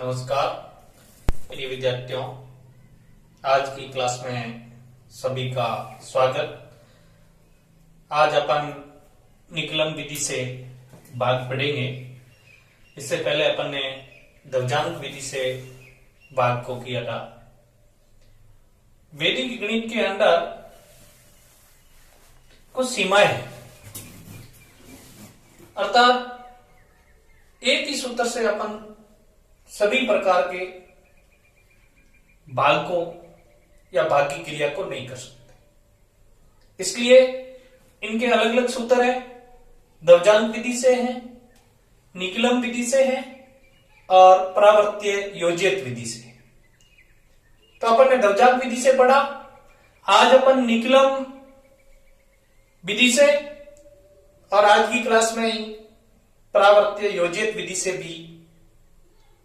नमस्कार प्रिय विद्यार्थियों, आज की क्लास में सभी का स्वागत। आज अपन निकलन विधि से भाग पढ़ेंगे। इससे पहले अपन ने द्रव्यांक विधि से भाग को किया था। वैदिक गणित के अंदर कुछ सीमाएं हैं, अर्थात एक ही सूत्र से अपन सभी प्रकार के भाग को या भाग की क्रिया को नहीं कर सकते। इसलिए इनके अलग अलग सूत्र है। द्रव्यांक विधि से है, निकलन विधि से है और परावर्त्य योजित विधि से। तो अपन ने द्रव्यांक विधि से पढ़ा। आज अपन निकलन विधि से और आज की क्लास में परावर्त्य योजित विधि से भी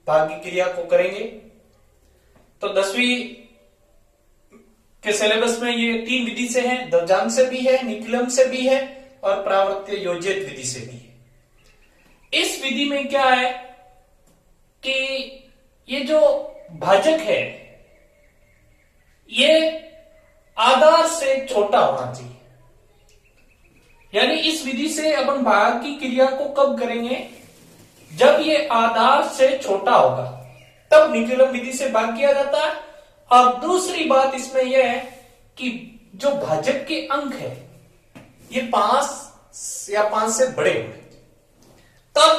भाग की क्रिया को करेंगे। तो 10वीं के सिलेबस में ये 3 विधि से है, द्रव्यांक से भी है, निकलन से भी है और परावर्त्य योजित विधि से भी है। इस विधि में क्या है कि ये जो भाजक है ये आधार से छोटा होना चाहिए। यानी इस विधि से अपन भाग की क्रिया को कब करेंगे? जब ये आधार से छोटा होगा तब निकलन विधि से भाग किया जाता है। और दूसरी बात इसमें यह है कि जो भाजक के अंक है ये 5 या 5 से बड़े होंगे, तब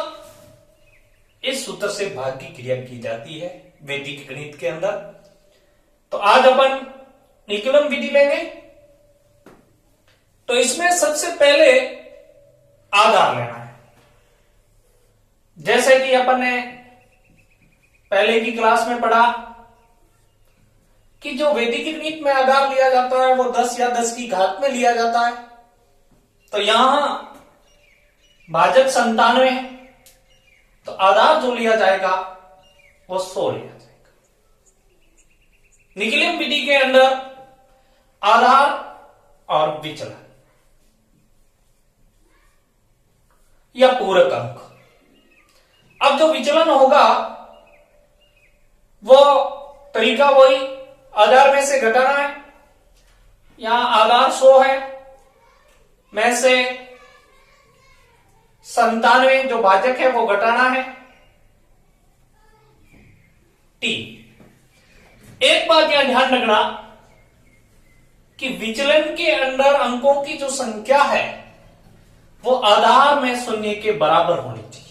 इस सूत्र से भाग की क्रिया की जाती है वैदिक गणित के अंदर। तो आज अपन निकलन विधि लेंगे। तो इसमें सबसे पहले आधार लेना है। जैसे कि अपन ने पहले की क्लास में पढ़ा कि जो वैदिक गणित में आधार लिया जाता है वो 10 या 10 की घात में लिया जाता है। तो यहां भाजक 97 है, तो आधार जो लिया जाएगा वो 100 लिया जाएगा। निकलन विधि के अंदर आधार और विचलन या पूरक अंक। अब जो विचलन होगा वो तरीका वही, आधार में से घटाना है। यहां आधार 100 है, में से 97 जो भाजक है वो घटाना है टी। एक बात यहां ध्यान रखना कि विचलन के अंदर अंकों की जो संख्या है वो आधार में 0 के बराबर होनी चाहिए।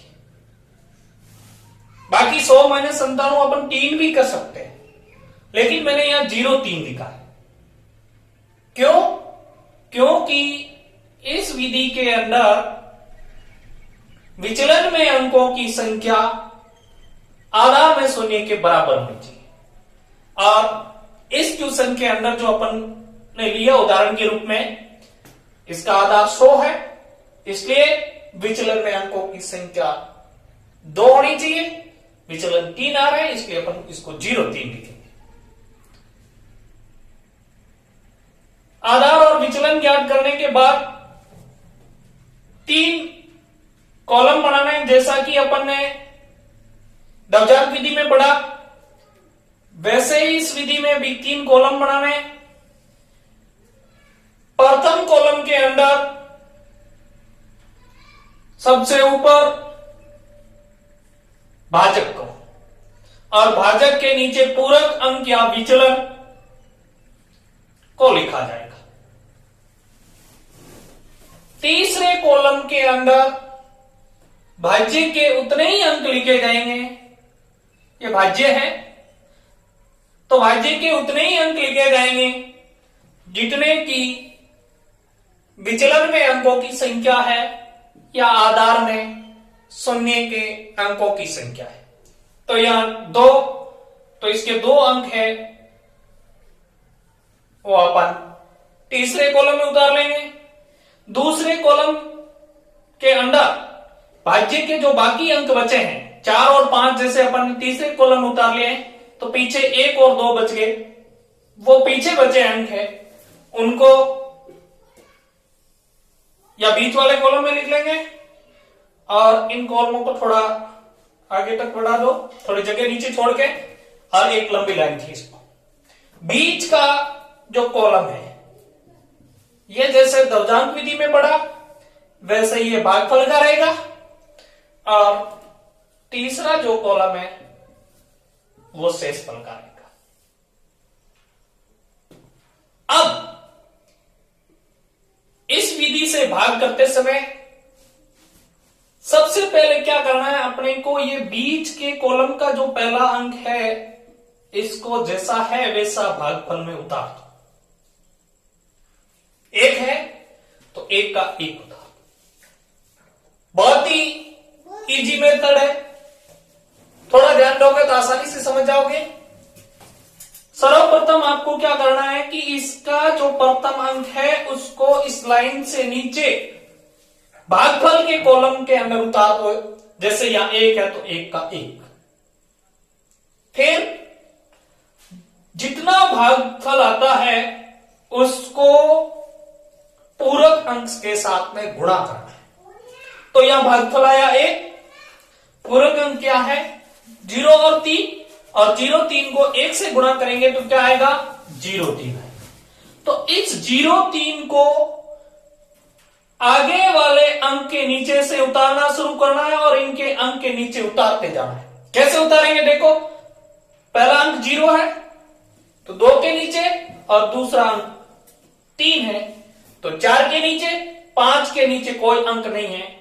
बाकी 100 - 97 अपन 3 भी कर सकते हैं, लेकिन मैंने यहां 0-3 लिखा है। क्यों? क्योंकि इस विधि के अंदर विचलन में अंकों की संख्या आधार में 0 के बराबर होनी चाहिए। और इस क्वेश्चन के अंदर जो अपन ने लिया उदाहरण के रूप में, इसका आधार 100 है, इसलिए विचलन में अंकों की संख्या 2 होनी चाहिए। विचलन 3 आ रहा है, इसलिए अपन इसको 0-3 लिखेंगे। आधार और विचलन ज्ञात करने के बाद 3 कॉलम बनाना है, जैसा कि अपन ने द्रव्यांक विधि में पढ़ा वैसे ही इस विधि में भी 3 कॉलम बनाने हैं। प्रथम कॉलम के अंदर सबसे ऊपर भाजक को और भाजक के नीचे पूरक अंक या विचलन को लिखा जाएगा। तीसरे कॉलम के अंदर भाज्य के उतने ही अंक लिखे जाएंगे। ये भाज्य है तो भाज्य के उतने ही अंक लिखे जाएंगे जितने की विचलन में अंकों की संख्या है या आधार में 0 के अंकों की संख्या है। तो यहां 2, तो इसके 2 अंक है वो अपन तीसरे कॉलम में उतार लेंगे। दूसरे कॉलम के अंदर भाज्य के जो बाकी अंक बचे हैं 4 और 5, जैसे अपन ने तीसरे कॉलम में उतार लिए हैं, तो पीछे 1 और 2 बच गए। वो पीछे बचे अंक है उनको या बीच वाले कॉलम में लिख लेंगे और इन कॉलमों को थोड़ा आगे तक बढ़ा दो, थोड़ी जगह नीचे छोड़ के, और एक लंबी लाइन खींच दो। बीच का जो कॉलम है ये जैसे द्वजांक विधि में बढ़ा वैसे ही ये भागफल का रहेगा, और तीसरा जो कॉलम है वो शेषफल का रहेगा। अब इस विधि से भाग करते समय सबसे पहले क्या करना है, अपने को ये बीच के कॉलम का जो पहला अंक है इसको जैसा है वैसा भागफल में उतार दो। एक है तो एक का एक उतार। बहुत ही इजी मेथड है, थोड़ा ध्यान दोगे तो आसानी से समझ जाओगे। सर्वप्रथम आपको क्या करना है कि इसका जो प्रथम अंक है उसको इस लाइन से नीचे भागफल के कॉलम के अंदर उतार दो। जैसे यहां एक है तो एक का एक। फिर जितना भागफल आता है उसको पूरक अंक के साथ में गुणा करना है। तो यहां भागफल आया एक, पूरक अंक क्या है 0 और 3, और 0 3 को 1 से गुणा करेंगे तो क्या आएगा 0 3 आएगा। तो इस 0 3 को आगे वाले अंक के नीचे से उतारना शुरू करना है और इनके अंक के नीचे उतारते जाना है। कैसे उतारेंगे देखो, पहला अंक 0 है तो 2 के नीचे, और दूसरा अंक 3 है तो 4 के नीचे, 5 के नीचे कोई अंक नहीं है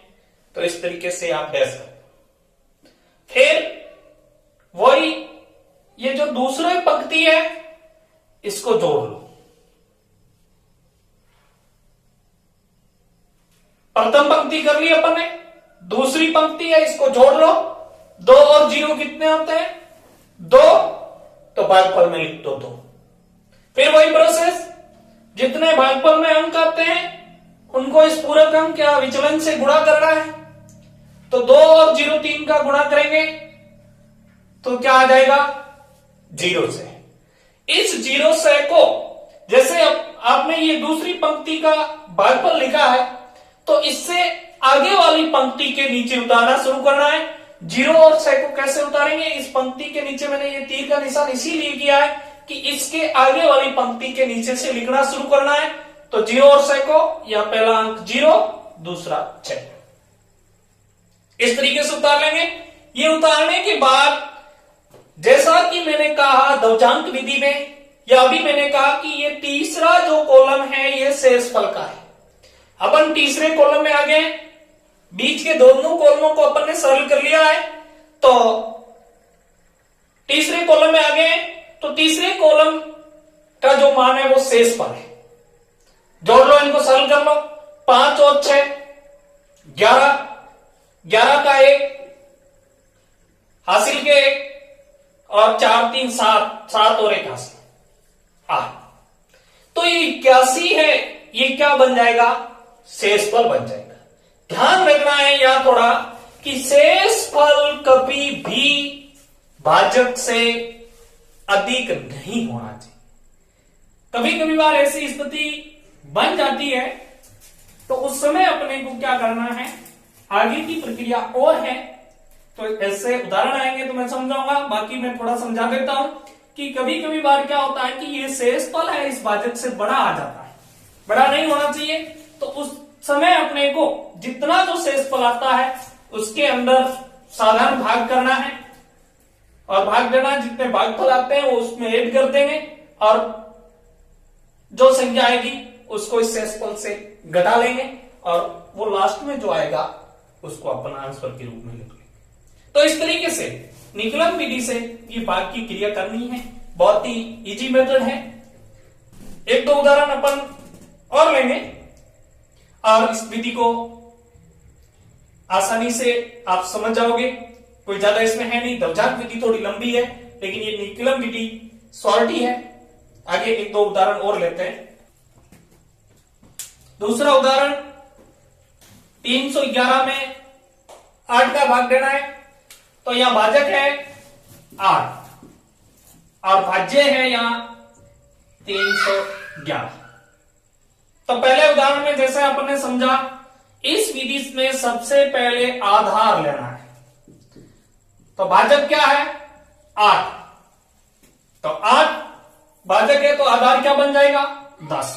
तो इस तरीके से आप डैश करते। फिर वही ये जो दूसरी पंक्ति है इसको जोड़ लो। प्रथम पंक्ति कर ली अपन ने, दूसरी पंक्ति है इसको जोड़ लो। 2 और 0 कितने होते हैं 2, तो भागफल में लिख दो 2। फिर वही प्रोसेस, जितने भागफल में अंक आते हैं उनको इस पूरक अंक या विचलन से गुणा करना है। तो 2 और 0 3 का गुणा करेंगे तो क्या आ जाएगा 0 से। इस 0 से को जैसे आपने ये दूसरी पंक्ति का भागफल लिखा है तो इससे आगे वाली पंक्ति के नीचे उतारना शुरू करना है। 0 और 6 को कैसे उतारेंगे, इस पंक्ति के नीचे मैंने ये तीर का निशान इसीलिए किया है कि इसके आगे वाली पंक्ति के नीचे से लिखना शुरू करना है। तो 0 और 6 को या पहला अंक 0 दूसरा 6 इस तरीके से उतार लेंगे। ये उतारने के बाद जैसा कि मैंने कहा द्वजांक विधि में, या अभी मैंने कहा कि ये तीसरा जो कॉलम है ये शेषफल का है। अपन तीसरे कॉलम में आ गए, बीच के दोनों कॉलमों को अपन ने सरल कर लिया है तो तीसरे कॉलम में आ गए। तो तीसरे कॉलम का जो मान है वो शेषफल है। जोड़ लो, इनको सरल कर लो। 5 और 6 11, 11 का 1 हासिल के 1, और 4 3 7, 7 और 1 हासिल 8। तो ये 81 है, ये क्या बन जाएगा शेषफल बन जाएगा। ध्यान रखना है यहां थोड़ा कि शेषफल कभी भी भाजक से अधिक नहीं होना चाहिए। कभी कभी बार ऐसी स्थिति बन जाती है तो उस समय अपने को क्या करना है, आगे की प्रक्रिया और है। तो ऐसे उदाहरण आएंगे तो मैं समझाऊंगा, बाकी मैं थोड़ा समझा देता हूं कि कभी कभी बार क्या होता है कि ये शेषफल है इस भाजक से बड़ा आ जाता है, बड़ा नहीं होना चाहिए। तो उस समय अपने को जितना जो शेषफल आता है उसके अंदर साधारण भाग करना है, और भाग देना जितने भागफल आते हैं वो उसमें ऐड कर देंगे, और जो संख्या आएगी उसको इस शेषफल से घटा लेंगे, और वो लास्ट में जो आएगा उसको अपन आंसर के रूप में लिख लेंगे। तो इस तरीके से निकलन विधि से ये भाग की क्रिया करनी है। बहुत ही इजी मेथड है। एक दो उदाहरण अपन और लेंगे और इस विधि को आसानी से आप समझ जाओगे। कोई ज्यादा इसमें है नहीं। द्वजांक विधि थोड़ी लंबी है लेकिन ये निकलन विधि शॉर्ट ही है। आगे एक दो उदाहरण और लेते हैं। दूसरा उदाहरण 311 में 8 का भाग देना है। तो यहां भाजक है 8 और भाज्य है यहां 311। तो पहले उदाहरण में जैसे अपन ने समझा, इस विधि में सबसे पहले आधार लेना है। तो भाजक क्या है 8, तो 8 भाजक है तो आधार क्या बन जाएगा 10।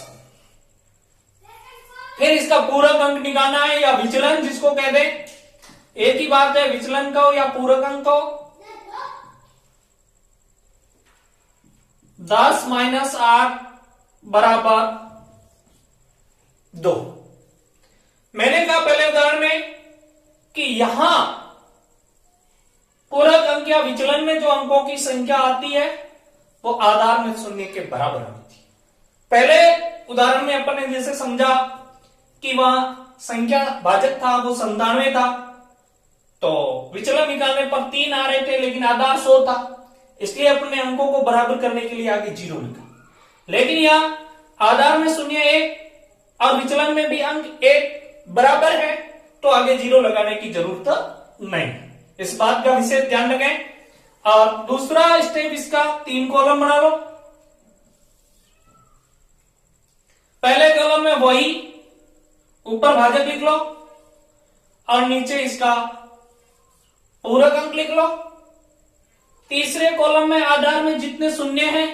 फिर इसका पूरक अंक निकालना है या विचलन जिसको कह दे, एक ही बात है विचलन कहो या पूरक अंक कहो। 10 माइनस 8 बराबर 2। मैंने कहा पहले उदाहरण में कि यहां पूरक अंक या विचलन में जो अंकों की संख्या आती है वो आधार में शून्य के बराबर आती थी। पहले उदाहरण में अपन ने जैसे समझा कि वहां संख्या भाजक था वो 97 था, तो विचलन निकालने पर 3 आ रहे थे लेकिन आधार 100 था, इसलिए अपने अंकों को बराबर करने के लिए आगे 0 लिखा। लेकिन यहां आधार में शून्य 1 और विचलन में भी अंक 1 बराबर है, तो आगे 0 लगाने की जरूरत नहीं। इस बात का विशेष ध्यान रखें। और दूसरा स्टेप इसका 3 कॉलम बना लो। पहले कॉलम में वही ऊपर भाजक लिख लो और नीचे इसका पूरक अंक लिख लो। तीसरे कॉलम में आधार में जितने शून्य हैं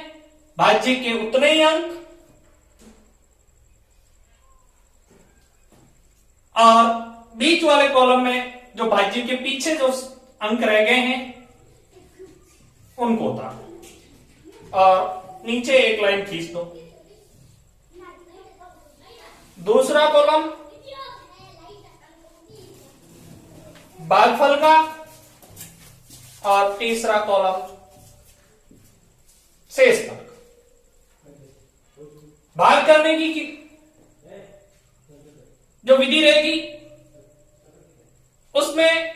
भाज्य के उतने ही अंक, और बीच वाले कॉलम में जो भाज्य के पीछे जो अंक रह गए हैं उनको उतारो और नीचे एक लाइन खींच दो। दूसरा कॉलम भागफल का और तीसरा कॉलम शेषफल का। भाग करने की जो विधि रहेगी उसमें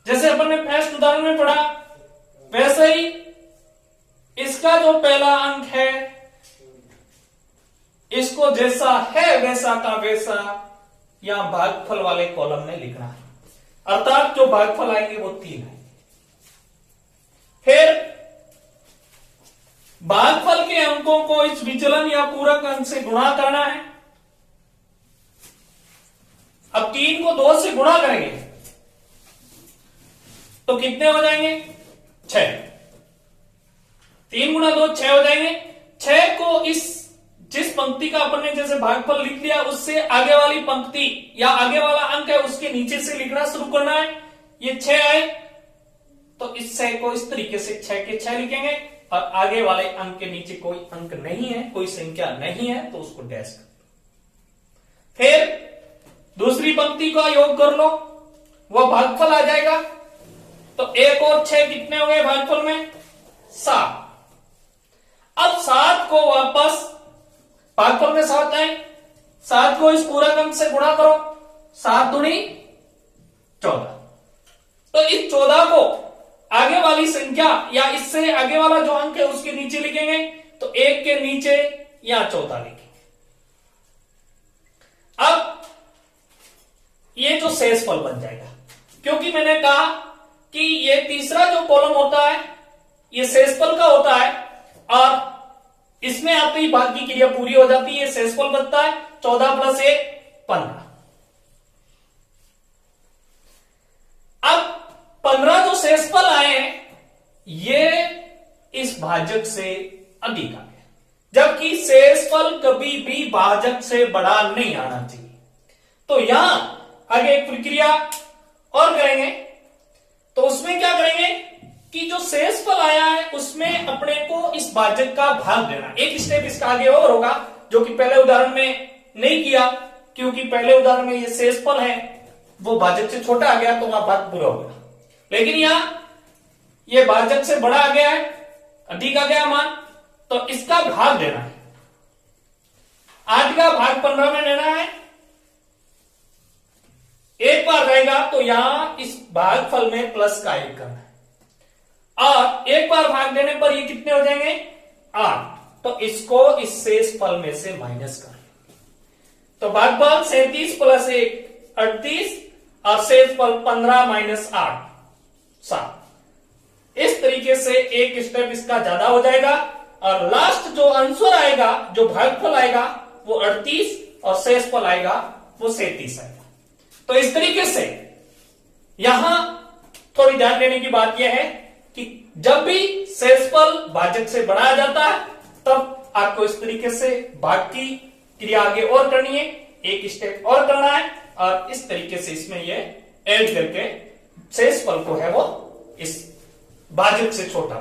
जैसे अपन ने फर्स्ट उदाहरण में पढ़ा वैसे ही इसका जो पहला अंक है इसको जैसा है वैसा का वैसा यहां भागफल वाले कॉलम में लिखना है, अर्थात जो भागफल आएंगे वो 3 है। फिर भागफल के अंकों को इस विचलन या पूरक अंक से गुणा करना है। अब 3 को 2 से गुणा करेंगे तो कितने हो जाएंगे 6। 3 गुणा 2 6 हो जाएंगे। 6 को इस जिस पंक्ति का अपन ने जैसे भागफल लिख लिया उससे आगे वाली पंक्ति या आगे वाला अंक है उसके नीचे से लिखना शुरू करना है। ये 6 आए तो इस 6 को इस तरीके से 6 के 6 लिखेंगे और आगे वाले अंक के नीचे कोई अंक नहीं है, कोई संख्या नहीं है तो उसको डैश कर। फिर दूसरी पंक्ति का योग कर लो, वह भागफल आ जाएगा। तो 1 और 6 कितने हो गए भागफल में 7। अब 7 को वापस भागफल में 7 आए, 7 को इस पूरक अंक से गुणा करो, 7 दूनी 14। तो इस 14 को आगे वाली संख्या या इससे आगे वाला जो अंक है उसके नीचे लिखेंगे, तो 1 के नीचे या 14 लिखेंगे। अब ये जो शेषफल बन जाएगा, क्योंकि मैंने कहा कि ये तीसरा जो कॉलम होता है ये शेषफल का होता है और इसमें आते ही भाग की क्रिया पूरी हो जाती है, शेषफल बनता है 14 + 1 15। अब 15 जो शेषफल आए हैं ये इस भाजक से अधिक आ गए, जबकि शेषफल कभी भी भाजक से बड़ा नहीं आना चाहिए। तो यहां आगे एक प्रक्रिया और करेंगे, तो उसमें क्या करेंगे कि जो शेषफल आया है उसमें अपने को इस भाजक का भाग देना। एक स्टेप इसका आगे और होगा जो कि पहले उदाहरण में नहीं किया, क्योंकि पहले उदाहरण में ये शेषफल है वो भाजक से छोटा आ गया तो वहां भाग पूरा हो गया, लेकिन यहां ये भाजक से बड़ा आ गया है, अधिक आ गया मान, तो इसका भाग देना है। 8 का भाग 15 में लेना है। एक बार रहेगा तो यहां इस भागफल में प्लस का 1 करना है और एक बार भाग देने पर ये कितने हो जाएंगे 8, तो इसको इस शेषफल में से माइनस कर। तो भागफल 37 + 1 38 और शेषफल 15 - 8 7। इस तरीके से एक स्टेप इसका ज्यादा हो जाएगा और लास्ट जो आंसर आएगा, जो भागफल आएगा वो 38 और शेषफल आएगा वो 37 आएगा। तो इस तरीके से यहां थोड़ी ध्यान देने की बात यह है कि जब भी शेषफल भाजक से बढ़ाया जाता है तब आपको इस तरीके से भाग की क्रिया आगे और करनी है, एक स्टेप और करना है और इस तरीके से इसमें ये ऐड करके शेषफल को है वो इस भाजक से छोटा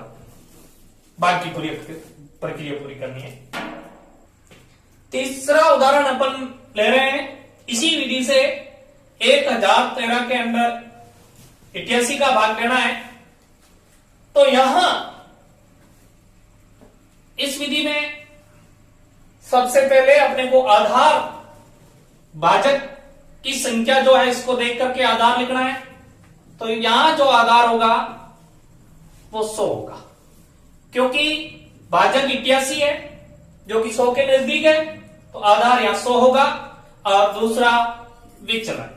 भाग की पूरी प्रक्रिया पूरी करनी है। तीसरा उदाहरण अपन ले रहे हैं इसी विधि से 1013 के अंदर 88 का भाग लेना है। तो यहां इस विधि में सबसे पहले अपने को आधार भाजक की संख्या जो है इसको देख करके आधार लिखना है। तो यहां जो आधार होगा वो 100 होगा, क्योंकि भाजक 88 है जो कि 100 के नजदीक है, तो आधार यहां 100 होगा। और दूसरा विचलन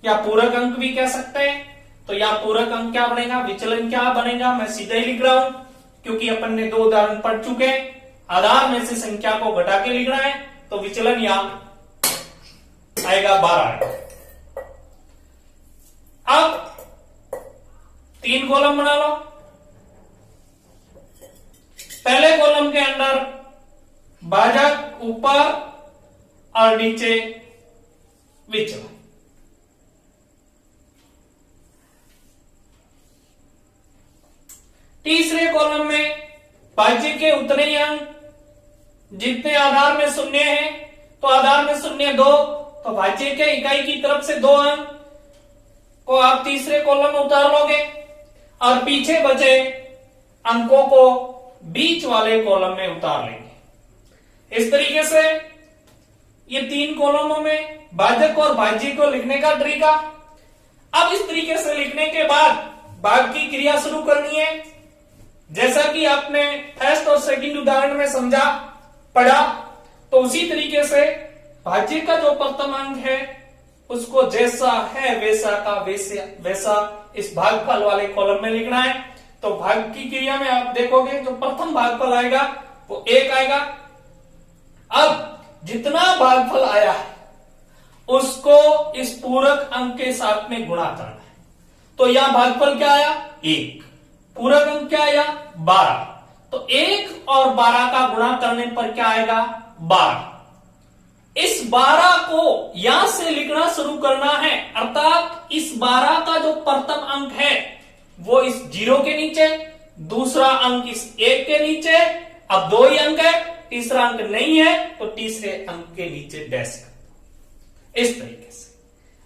या पूरक अंक भी कह सकते हैं। तो यहां पूरक अंक क्या बनेगा, विचलन क्या बनेगा, मैं सीधे ही लिख रहा हूं क्योंकि अपन ने 2 उदाहरण पढ़ चुके हैं। आधार में से संख्या को घटा के लिखना है, तो विचलन यहां आएगा 12 आएगा। अब 3 कॉलम बना लो। पहले कॉलम के अंदर भाजक ऊपर और नीचे विचलन। तीसरे कॉलम में भाज्य के उतने ही अंक जितने आधार में शून्य है, तो आधार में शून्य 2, तो भाज्य के इकाई की तरफ से 2 अंक को आप तीसरे कॉलम में उतार लोगे और पीछे बचे अंकों को बीच वाले कॉलम में उतार लेंगे। इस तरीके से ये 3 कॉलमों में भाजक और भाज्य को लिखने का तरीका। अब इस तरीके से लिखने के बाद भाग की क्रिया शुरू करनी है। जैसा कि आपने फर्स्ट और सेकंड उदाहरण में समझा पढ़ा, तो उसी तरीके से भाज्य का जो प्रथम अंक है उसको जैसा है वैसा का वैसा इस भागफल वाले कॉलम में लिखना है। तो भाग की क्रिया में आप देखोगे जो प्रथम भागफल आएगा वो 1 आएगा। अब जितना भागफल आया है उसको इस पूरक अंक के साथ में गुणा करना है। तो यहां भागफल क्या आया, 1, पूरक अंक क्या आया 12, तो 1 और 12 का गुणा करने पर क्या आएगा 12। इस 12 को यहां से लिखना शुरू करना है, अर्थात इस 12 का जो प्रथम अंक है वो इस 0 के नीचे, दूसरा अंक इस 1 के नीचे। अब 2 ही अंक है, तीसरा अंक नहीं है, तो तीसरे अंक के नीचे डैश कर। इस तरीके से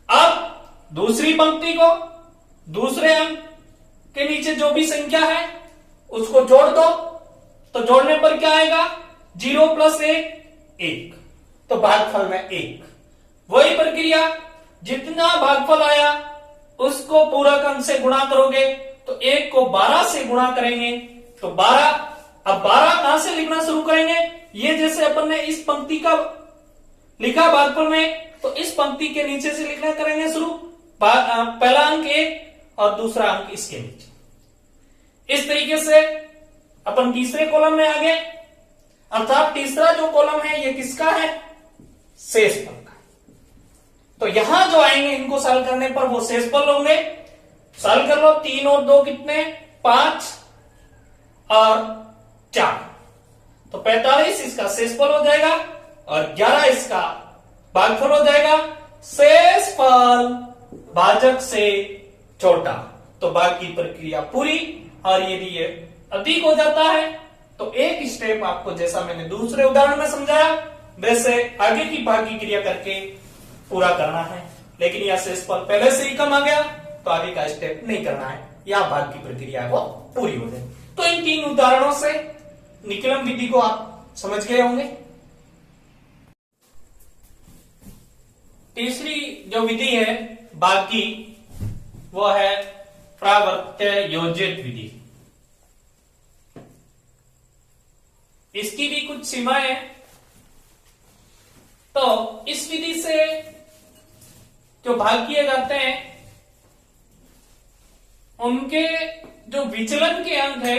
अब दूसरी पंक्ति को दूसरे अंक के नीचे जो भी संख्या है उसको जोड़ दो, तो जोड़ने पर क्या आएगा 0 + 1 1, तो भागफल में 1। वही प्रक्रिया, जितना भागफल आया उसको पूरक अंक से गुणा करोगे, तो 1 को 12 से गुणा करेंगे तो 12। अब 12 कहां से लिखना शुरू करेंगे, ये जैसे अपन ने इस पंक्ति का लिखा भागफल में, तो इस पंक्ति के नीचे से लिखना करेंगे शुरू। पहला अंक 1 और दूसरा अंक इसके नीचे। इस तरीके से अपन तीसरे कॉलम में आ गए, अर्थात तीसरा जो कॉलम है ये किसका है, शेषफल का। तो यहां जो आएंगे इनको सॉल्व करने पर वो शेषफल होंगे। सॉल्व कर लो, 3 और 2 कितने 5 और 4, तो 45 इसका शेषफल हो जाएगा और 11 इसका भागफल हो जाएगा। शेषफल भाजक से छोटा, तो भाग की प्रक्रिया पूरी। और यदि ये अधिक हो जाता है तो एक स्टेप आपको, जैसा मैंने दूसरे उदाहरण में समझाया, वैसे आगे की भाग की क्रिया करके पूरा करना है। लेकिन यह शेषफल पहले से ही कम आ गया तो आगे का स्टेप नहीं करना है, या भाग की प्रक्रिया वो पूरी हो जाए। तो इन 3 उदाहरणों से निकलन विधि को आप समझ गए होंगे। तीसरी जो विधि है भाग की, वो है प्रावर्त्य योजित विधि। इसकी भी कुछ सीमाएं हैं। तो इस विधि से जो भाग किए जाते हैं उनके जो विचलन के अंक है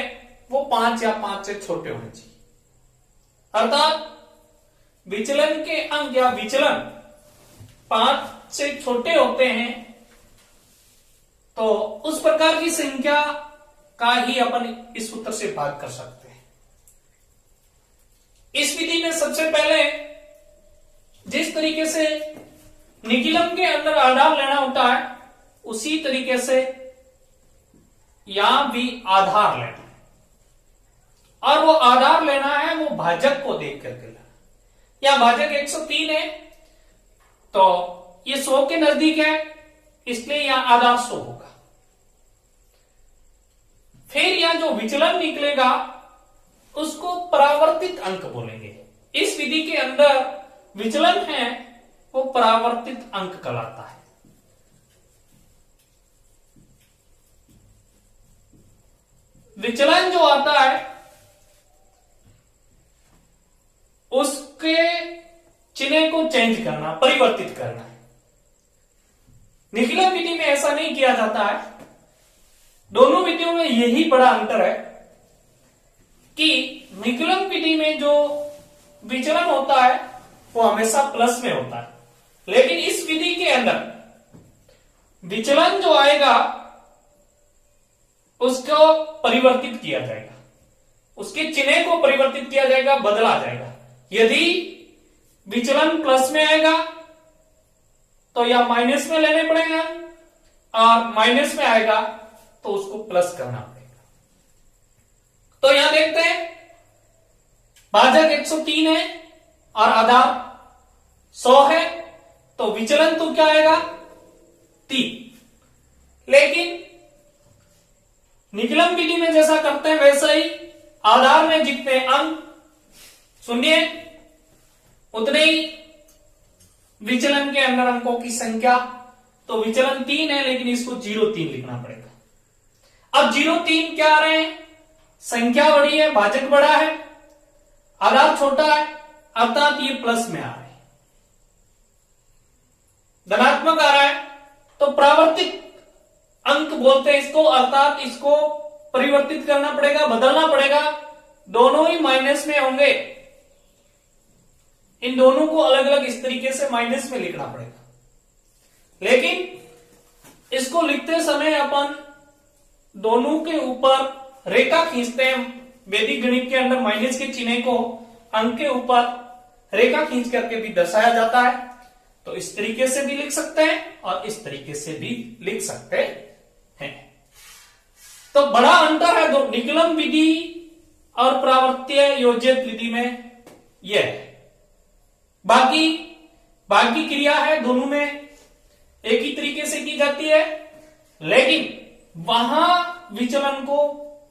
वो 5 या 5 से छोटे होने चाहिए। अर्थात विचलन के अंक या विचलन 5 से छोटे होते हैं तो उस प्रकार की संख्या का ही अपन इस सूत्र से भाग कर सकते हैं। इस विधि में सबसे पहले जिस तरीके से निकिलम के अंदर आधार लेना होता है उसी तरीके से यहां भी आधार लेना है, और वो आधार लेना है वो भाजक को देख करके लेना। या भाजक 103 है तो ये 100 के नजदीक है, इसलिए यहां आधार 100 होगा। फिर यहां जो विचलन निकलेगा उसको परावर्तित अंक बोलेंगे। इस विधि के अंदर विचलन है वो परावर्तित अंक कहलाता है। विचलन जो आता है उसके चिन्ह को चेंज करना, परिवर्तित करना है। निकिलम विधि में ऐसा नहीं किया जाता है। दोनों विधियों में यही बड़ा अंतर है कि निकिलम विधि में जो विचलन होता है वो हमेशा प्लस में होता है, लेकिन इस विधि के अंदर विचलन जो आएगा उसको परिवर्तित किया जाएगा, उसके चिन्ह को परिवर्तित किया जाएगा, बदला जाएगा। यदि विचलन प्लस में आएगा तो या माइनस में लेने पड़ेगा, और माइनस में आएगा तो उसको प्लस करना पड़ेगा। तो यहां देखते हैं भाजक 103 है और आधार 100 है, तो विचलन तो क्या आएगा 3। लेकिन निकिलम विधि में जैसा करते हैं वैसा ही आधार में जितने अंक शून्य उतने ही विचलन के अंदर अंकों की संख्या। तो विचलन 3 है लेकिन इसको 0-3 लिखना पड़ेगा। अब 0-3 क्या आ रहे हैं, संख्या बड़ी है, भाजक बड़ा है, आधार छोटा है, अर्थात ये प्लस में आ रहे हैं, धनात्मक आ रहा है। तो परावर्तित अंक बोलते हैं इसको, अर्थात इसको परिवर्तित करना पड़ेगा, बदलना पड़ेगा। दोनों ही माइनस में होंगे, इन दोनों को अलग अलग इस तरीके से माइनस में लिखना पड़ेगा। लेकिन इसको लिखते समय अपन दोनों के ऊपर रेखा खींचते हैं। वैदिक गणित के अंदर माइनस के चिन्ह को अंक के ऊपर रेखा खींच करके भी दर्शाया जाता है। तो इस तरीके से भी लिख सकते हैं और इस तरीके से भी लिख सकते हैं। तो बड़ा अंतर है दो निकिलम विधि और परावर्त्य योजित विधि में यह है। बाकी क्रिया है दोनों में एक ही तरीके से की जाती है, लेकिन वहां विचलन को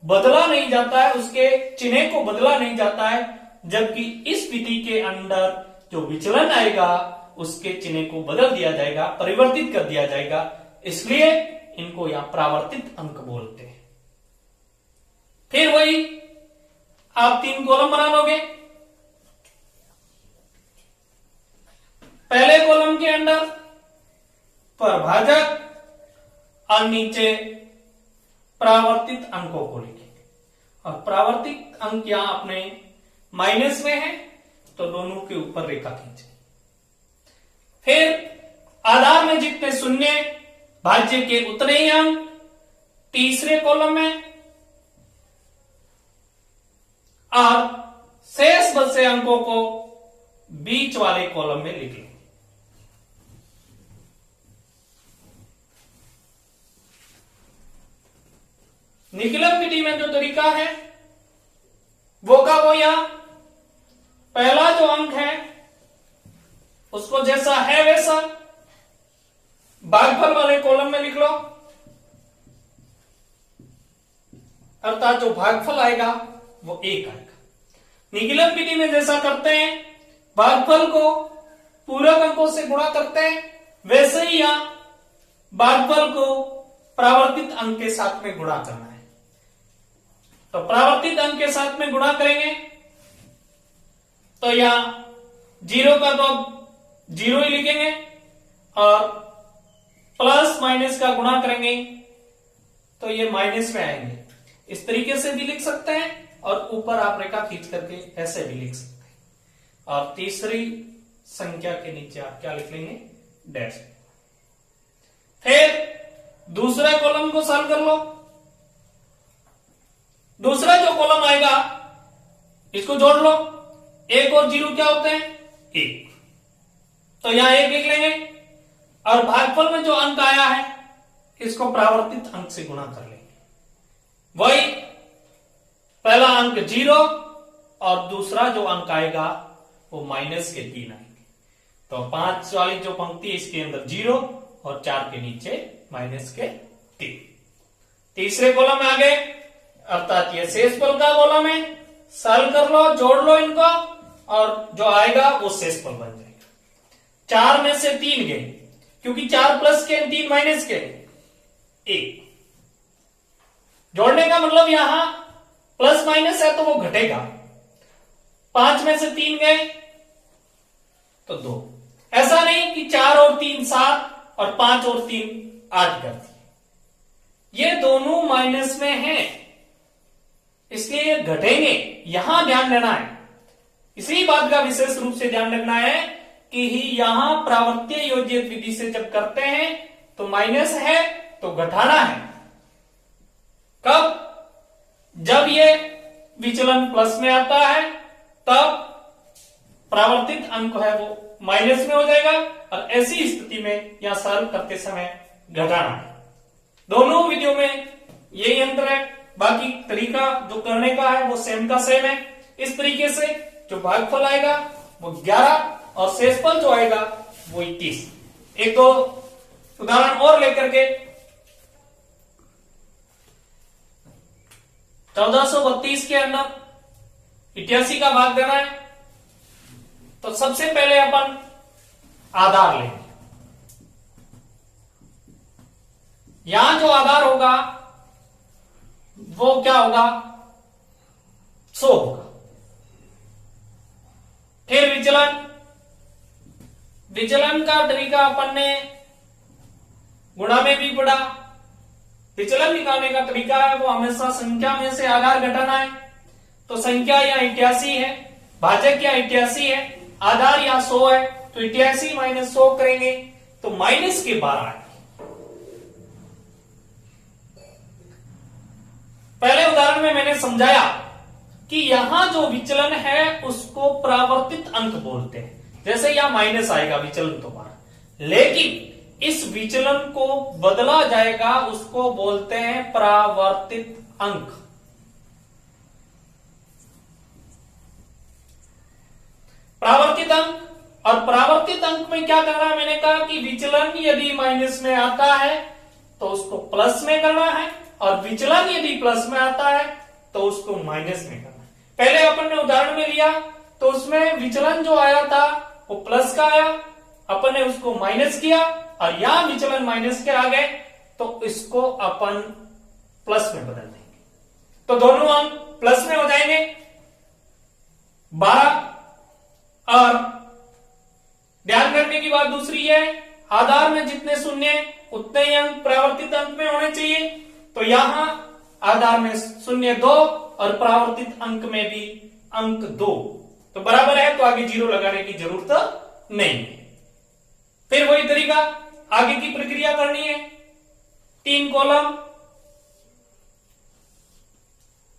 बदला नहीं जाता है, उसके चिन्ह को बदला नहीं जाता है। जबकि इस विधि के अंदर जो विचलन आएगा उसके चिन्ह को बदल दिया जाएगा, परिवर्तित कर दिया जाएगा, इसलिए इनको यहां परावर्तित अंक बोलते हैं। फिर वही आप 3 कॉलम बना लोगे। पहले कॉलम के अंदर प्रभाजक और नीचे परावर्तित अंकों को लिखेंगे, और परावर्तित अंक यहां अपने माइनस में है तो दोनों के ऊपर रेखा खींचे। फिर आधार में जितने शून्य भाज्य के उतने ही अंक तीसरे कॉलम में, और शेष बचे अंकों को बीच वाले कॉलम में लिख लें। निकिलम विधि में जो तरीका है वो का वो यहां पहला जो अंक है उसको जैसा है वैसा भागफल वाले कॉलम में लिख लो, अर्थात जो भागफल आएगा वो 1 आएगा। निकिलम विधि में जैसा करते हैं भागफल को पूरक अंकों से गुणा करते हैं, वैसे ही यहां भागफल को परावर्तित अंक के साथ में गुणा करना है। तो परावर्तित अंक के साथ में गुणा करेंगे तो यहां 0 का तो 0 ही लिखेंगे, और प्लस माइनस का गुणा करेंगे तो ये माइनस में आएंगे। इस तरीके से भी लिख सकते हैं, और ऊपर आप रेखा खींच करके ऐसे भी लिख सकते हैं। और तीसरी संख्या के नीचे आप क्या लिख लेंगे, डैश। फिर दूसरे कॉलम को सॉल्व कर लो। दूसरा जो कॉलम आएगा इसको जोड़ लो। 1 और 0 क्या होते हैं? 1। तो यहां 1 लिख लेंगे और भागफल में जो अंक आया है इसको परावर्तित अंक से गुणा कर लेंगे। वही पहला अंक 0 और दूसरा जो अंक आएगा वो माइनस के 3 आएंगे। तो 5 वाली जो पंक्ति इसके अंदर 0 और 4 के नीचे माइनस के 3। तीसरे कॉलम में आ गए, अर्थात ये शेषफल का कॉलम है। सॉल्व कर लो, जोड़ लो इनको और जो आएगा वो शेषफल बन जाएगा। 4 में से 3 गए क्योंकि 4 प्लस के 3 माइनस के 1। जोड़ने का मतलब यहां प्लस माइनस है तो वो घटेगा। 5 में से 3 गए तो 2। ऐसा नहीं कि 4 और 3 7 और 5 और 3 8 कर दिए। ये दोनों माइनस में हैं, इसलिए ये घटेंगे। यहां ध्यान देना है, इसी बात का विशेष रूप से ध्यान रखना है कि यहां प्रावर्तीय योजित विधि से जब करते हैं तो माइनस है तो घटाना है। कब? जब ये विचलन प्लस में आता है तब प्रावर्तित अंक है वो माइनस में हो जाएगा और ऐसी स्थिति में यहां सॉल्व करते समय घटाना है। दोनों विधियों में यही अंतर है। बाकी तरीका जो करने का है वो सेम का सेम है। इस तरीके से जो भागफल आएगा वो 11 और शेषफल जो आएगा वो 21। एक दो उदाहरण और लेकर के 1432 के अंदर 88 का भाग देना है। तो सबसे पहले अपन आधार लेंगे। यहां जो आधार होगा वो क्या होगा? 100 होगा। फिर विचलन का तरीका अपन ने गुणा में भी पढ़ा। विचलन निकालने का तरीका है वो हमेशा संख्या में से आधार घटाना है। तो संख्या या 88 है, भाजक या 88 है, आधार या 100 है, तो 88 माइनस 100 करेंगे तो माइनस के 12 आएंगे। पहले उदाहरण में मैंने समझाया कि यहां जो विचलन है उसको परावर्तित अंक बोलते हैं। जैसे यहां माइनस आएगा विचलन तो बाहर, लेकिन इस विचलन को बदला जाएगा, उसको बोलते हैं परावर्तित अंक। परावर्तित अंक। और परावर्तित अंक में क्या करना है? मैंने कहा कि विचलन यदि माइनस में आता है तो उसको प्लस में करना है और विचलन यदि प्लस में आता है तो उसको माइनस में करना है। पहले अपन ने उदाहरण में लिया तो उसमें विचलन जो आया था वो प्लस का आया, अपन ने उसको माइनस किया और यहां विचलन माइनस के आ गए तो इसको अपन प्लस में बदल देंगे। तो दोनों अंक प्लस में हो जाएंगे 12। और ध्यान रखने की बात दूसरी है, आधार में जितने शून्य उतने ही अंक परावर्तित अंक में होने चाहिए। तो यहां आधार में शून्य 2 और परावर्तित अंक में भी अंक 2 तो बराबर है, तो आगे 0 लगाने की जरूरत नहीं है। फिर वही तरीका आगे की प्रक्रिया करनी है। 3 कॉलम,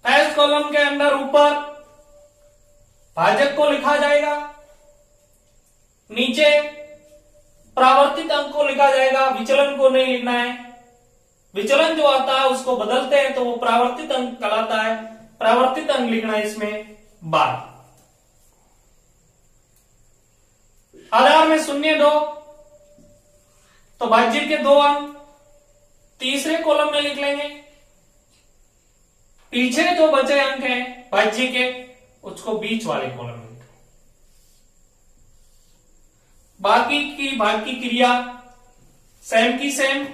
एस कॉलम के अंदर ऊपर भाजक को लिखा जाएगा, नीचे परावर्तित अंक को लिखा जाएगा, विचलन को नहीं लिखना है। विचलन जो आता है उसको बदलते हैं तो वो परावर्तित अंक कहलाता है। परावर्तित अंक लिखना है इसमें 12। आधार में शून्य 2 तो भाज्य के 2 अंक तीसरे कॉलम में लिख लेंगे। पीछे जो बचे अंक हैं भाज्य के उसको बीच वाले कॉलम में लिखें। बाकी की भाग की क्रिया सेम की सेम।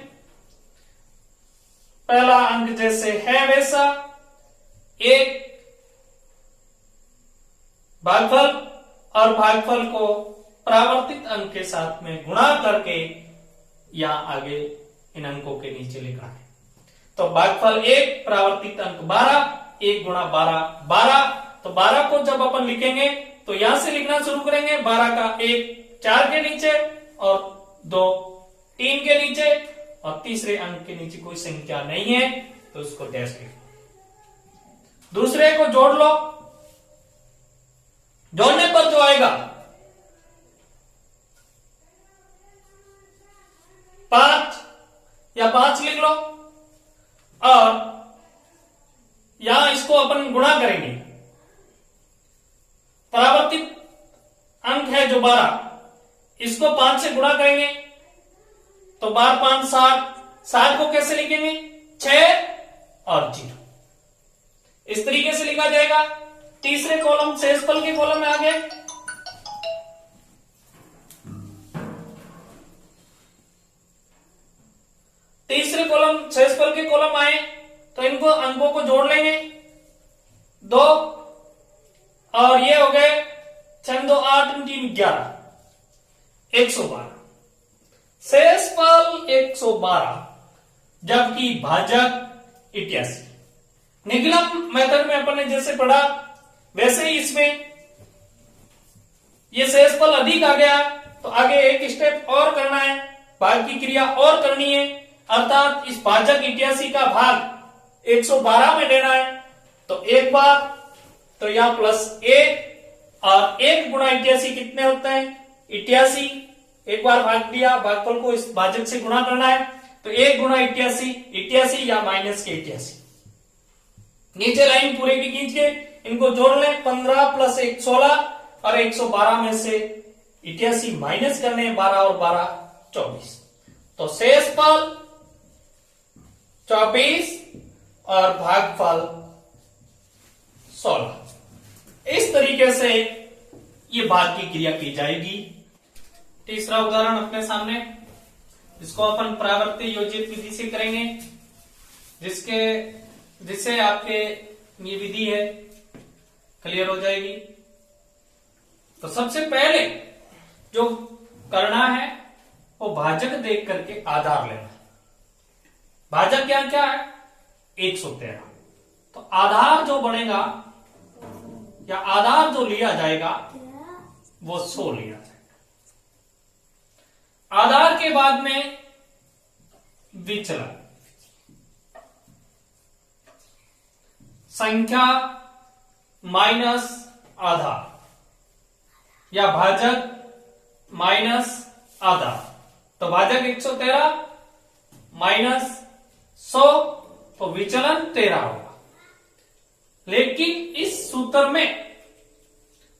पहला अंक जैसे है वैसा, एक भागफल और भागफल को परावर्तित अंक के साथ में गुणा करके यहां आगे इन अंकों के नीचे लिखना है। तो भागफल 1 परावर्तित अंक 12, 1 गुणा 12 12। तो 12 को जब अपन लिखेंगे तो यहां से लिखना शुरू करेंगे। 12 का 1 4 के नीचे और 2 3 के नीचे और तीसरे अंक के नीचे कोई संख्या नहीं है तो उसको डैश लिखो। दूसरे को जोड़ लो, जोड़ने पर जो आएगा 5 या 5 लिख लो, और यहां इसको अपन गुणा करेंगे। परावर्तित अंक है जो 12, इसको 5 से गुणा करेंगे तो 12 5 60, 60 को कैसे लिखेंगे 6 और 0, इस तरीके से लिखा जाएगा। तीसरे कॉलम शेषफल के कॉलम में आ गए। तीसरे कॉलम शेषफल के कॉलम आए तो इनको अंकों को जोड़ लेंगे 2, और ये हो गए 6 2 8 3 11, 112। शेषफल 112 जबकि भाजक 88। निगलम मेथड में अपन ने जैसे पढ़ा वैसे ही इसमें ये शेषफल अधिक आ गया तो आगे एक स्टेप और करना है, भाग की क्रिया और करनी है, अर्थात इस भाजक 88 का भाग 112 में लेना है। तो एक बार तो यहां +1 और 1 गुणा 88 कितने होते हैं 88। एक बार भाग दिया, भागफल को इस भाजक से गुणा करना है तो 1 गुणा 88, 88 या माइनस के 88। नीचे लाइन पूरे की खींच के इनको जोड़ लें, 15 + 1 16, और 112 में से 88 माइनस करने 12 और 12 24। तो शेषफल 24 और भागफल 16। इस तरीके से ये भाग की क्रिया की जाएगी। तीसरा उदाहरण अपने सामने, जिसको अपन परावर्ती योजित विधि से करेंगे, जिससे आपके ये विधि है क्लियर हो जाएगी। तो सबसे पहले जो करना है वो भाजक देख करके आधार लेना है। भाजक क्या क्या है 113, तो आधार जो बनेगा या आधार जो लिया जाएगा वो 100 लिया जाएगा। आधार के बाद में विचलन, संख्या माइनस आधार या भाजक माइनस आधार। तो भाजक 113 माइनस 100, तो विचलन 13 होगा। लेकिन इस सूत्र में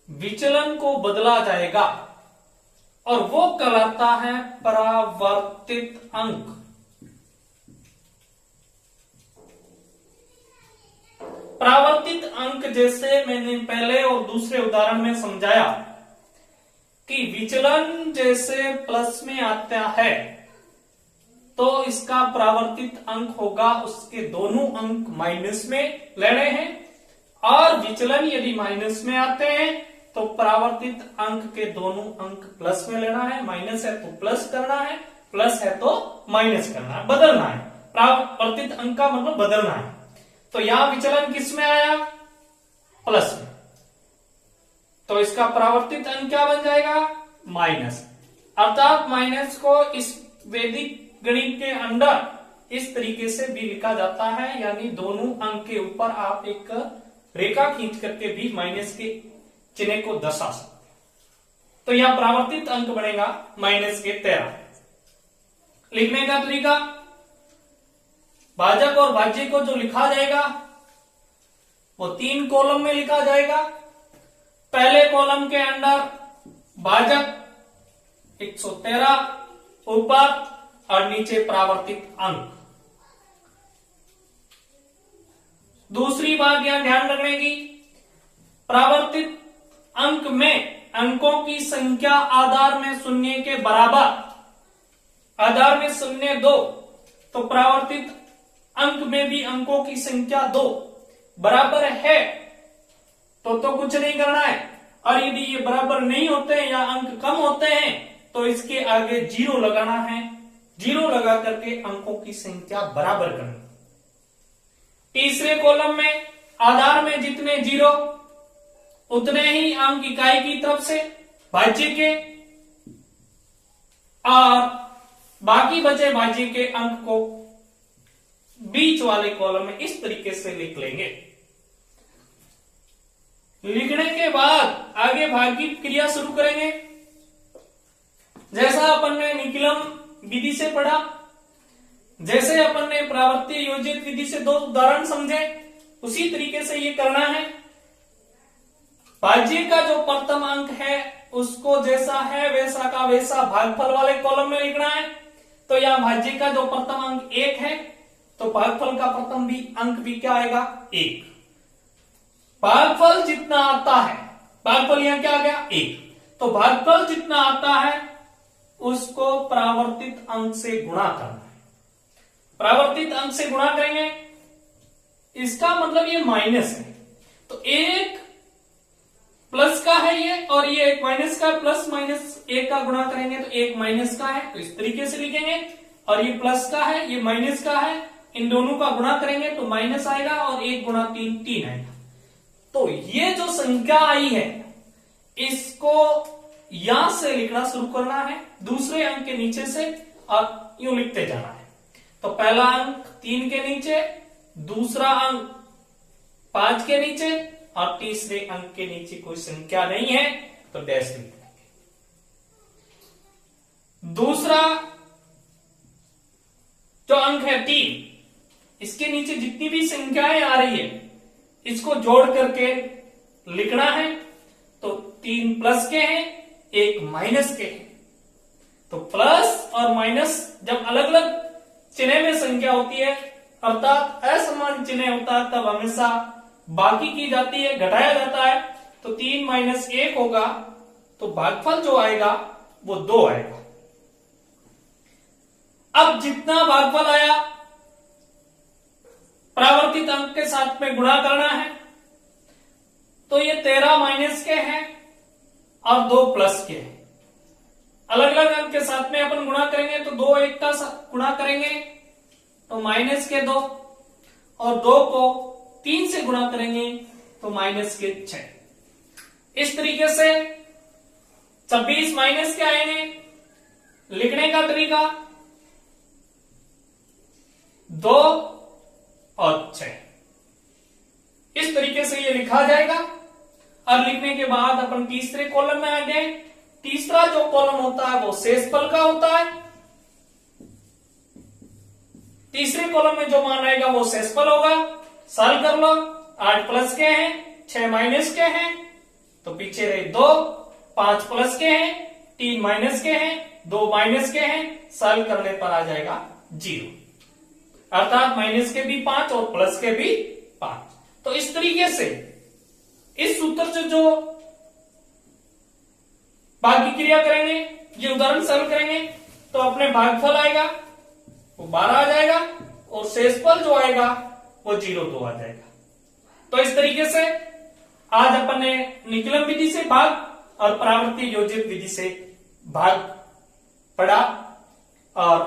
विचलन को बदला जाएगा और वो कहलाता है परावर्तित अंक। परावर्तित अंक जैसे मैंने पहले और दूसरे उदाहरण में समझाया कि विचलन जैसे प्लस में आता है तो इसका परावर्तित अंक होगा उसके दोनों अंक माइनस में लेने हैं, और विचलन यदि माइनस में आते हैं तो परावर्तित अंक के दोनों अंक प्लस में लेना है। माइनस है तो प्लस करना है, प्लस है तो माइनस करना है, बदलना है। परावर्तित अंक का मतलब बदलना है। तो यहां विचलन किस में आया प्लस में, तो इसका परावर्तित अंक क्या बन जाएगा माइनस। अर्थात माइनस को इस वैदिक गणित के अंदर इस तरीके से भी लिखा जाता है, यानी दोनों अंक के ऊपर आप एक रेखा खींच करके भी माइनस के चिन्ह को दर्शा सकते। तो यहां परावर्तित अंक बनेगा माइनस के 13। लिखने का तरीका, भाजक और भाज्य को जो लिखा जाएगा वो 3 कॉलम में लिखा जाएगा। पहले कॉलम के अंदर भाजक 113 ऊपर और नीचे परावर्तित अंक। दूसरी बात यहां ध्यान रखने की, परावर्तित अंक में अंकों की संख्या आधार में 0 के बराबर, आधार में 0 2, तो परावर्तित अंक में भी अंकों की संख्या 2 बराबर है तो कुछ नहीं करना है, और यदि ये बराबर नहीं होते हैं या अंक कम होते हैं तो इसके आगे 0 लगाना है। 0 लगा करके अंकों की संख्या बराबर करनी। तीसरे कॉलम में आधार में जितने 0 उतने ही अंक इकाई की तरफ से भाज्य के, और बाकी बचे भाज्य के अंक को बीच वाले कॉलम में इस तरीके से लिख लेंगे। लिखने के बाद आगे भाग की क्रिया शुरू करेंगे। जैसा अपन ने निकलम विधि से पढ़ा, जैसे अपन ने प्रावर्तीय योजित विधि से 2 उदाहरण समझे, उसी तरीके से ये करना है। भाज्य का जो प्रथम अंक है उसको जैसा है वैसा का वैसा भागफल वाले कॉलम में लिखना है। तो यहां भाज्य का जो प्रथम अंक 1 है, तो भागफल का प्रथम भी अंक भी क्या आएगा 1। भागफल जितना आता है, भागफल यहां क्या आ गया 1, तो भागफल जितना आता है उसको परावर्तित अंक से गुणा करना है। परावर्तित अंक से गुणा करेंगे, इसका मतलब ये माइनस है, तो 1 प्लस का है ये और ये 1 माइनस का, प्लस माइनस 1 का गुणा करेंगे तो 1 माइनस का है, तो इस तरीके से लिखेंगे। और ये प्लस का है, ये माइनस का है, इन दोनों का गुणा करेंगे तो माइनस आएगा और 1 गुणा 3 3 आएगा। तो ये जो संख्या आई है इसको यहां से लिखना शुरू करना है, दूसरे अंक के नीचे से, और यूं लिखते जाना है। तो पहला अंक 3 के नीचे, दूसरा अंक 5 के नीचे, और तीसरे अंक के नीचे कोई संख्या नहीं है तो डैश लिख देंगे। दूसरा जो अंक है 3, इसके नीचे जितनी भी संख्याएं आ रही है इसको जोड़ करके लिखना है। तो 3 प्लस के हैं, 1 माइनस के हैं। तो प्लस और माइनस जब अलग अलग चिन्ह में संख्या होती है, अर्थात असमान चिन्ह होता है, तब हमेशा बाकी की जाती है, घटाया जाता है। तो 3 माइनस 1 होगा, तो भागफल जो आएगा वो 2 आएगा। अब जितना भागफल आया परावर्तित अंक के साथ में गुणा करना है। तो ये 13 माइनस के हैं और 2 प्लस के हैं। अलग अलग अंक के साथ में अपन गुणा करेंगे तो 2 1 का गुणा करेंगे तो माइनस के 2, और 2 को 3 से गुणा करेंगे तो माइनस के 6। इस तरीके से 26 माइनस के आएंगे। लिखने का तरीका 2 और 6, इस तरीके से ये लिखा जाएगा। और लिखने के बाद अपन तीसरे कॉलम में आ गए। तीसरा जो कॉलम होता है वो शेषफल का होता है। तीसरे कॉलम में जो मान आएगा वो शेषफल होगा। सॉल्व कर लो। 8 प्लस के हैं, 6 माइनस के हैं, तो पीछे रहे 2, 5 प्लस के हैं, 3 माइनस के हैं, 2 माइनस के हैं। सॉल्व करने पर आ जाएगा 0, अर्थात माइनस के भी 5 और प्लस के भी 5। तो इस तरीके से इस सूत्र से जो बाकी क्रिया करेंगे, ये उदाहरण सॉल्व करेंगे, तो अपने भागफल आएगा वो 12 आ जाएगा और शेषफल जो आएगा वो 0 आ जाएगा। तो इस तरीके से आज अपन ने निकलन विधि से भाग और परावर्ती योजित विधि से भाग पढ़ा। और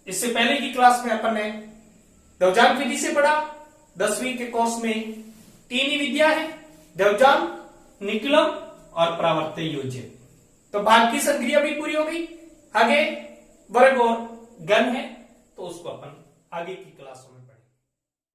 इससे पहले की क्लास में अपन ने देवजान विधि से पढ़ा। 10वीं के कोर्स में 3 ही विधियां हैं, देवजान, निकलम और परावर्ती योजित। तो भाग की संक्रिया भी पूरी हो गई। आगे वर्ग और गण है, तो उसको अपन आगे की क्लास में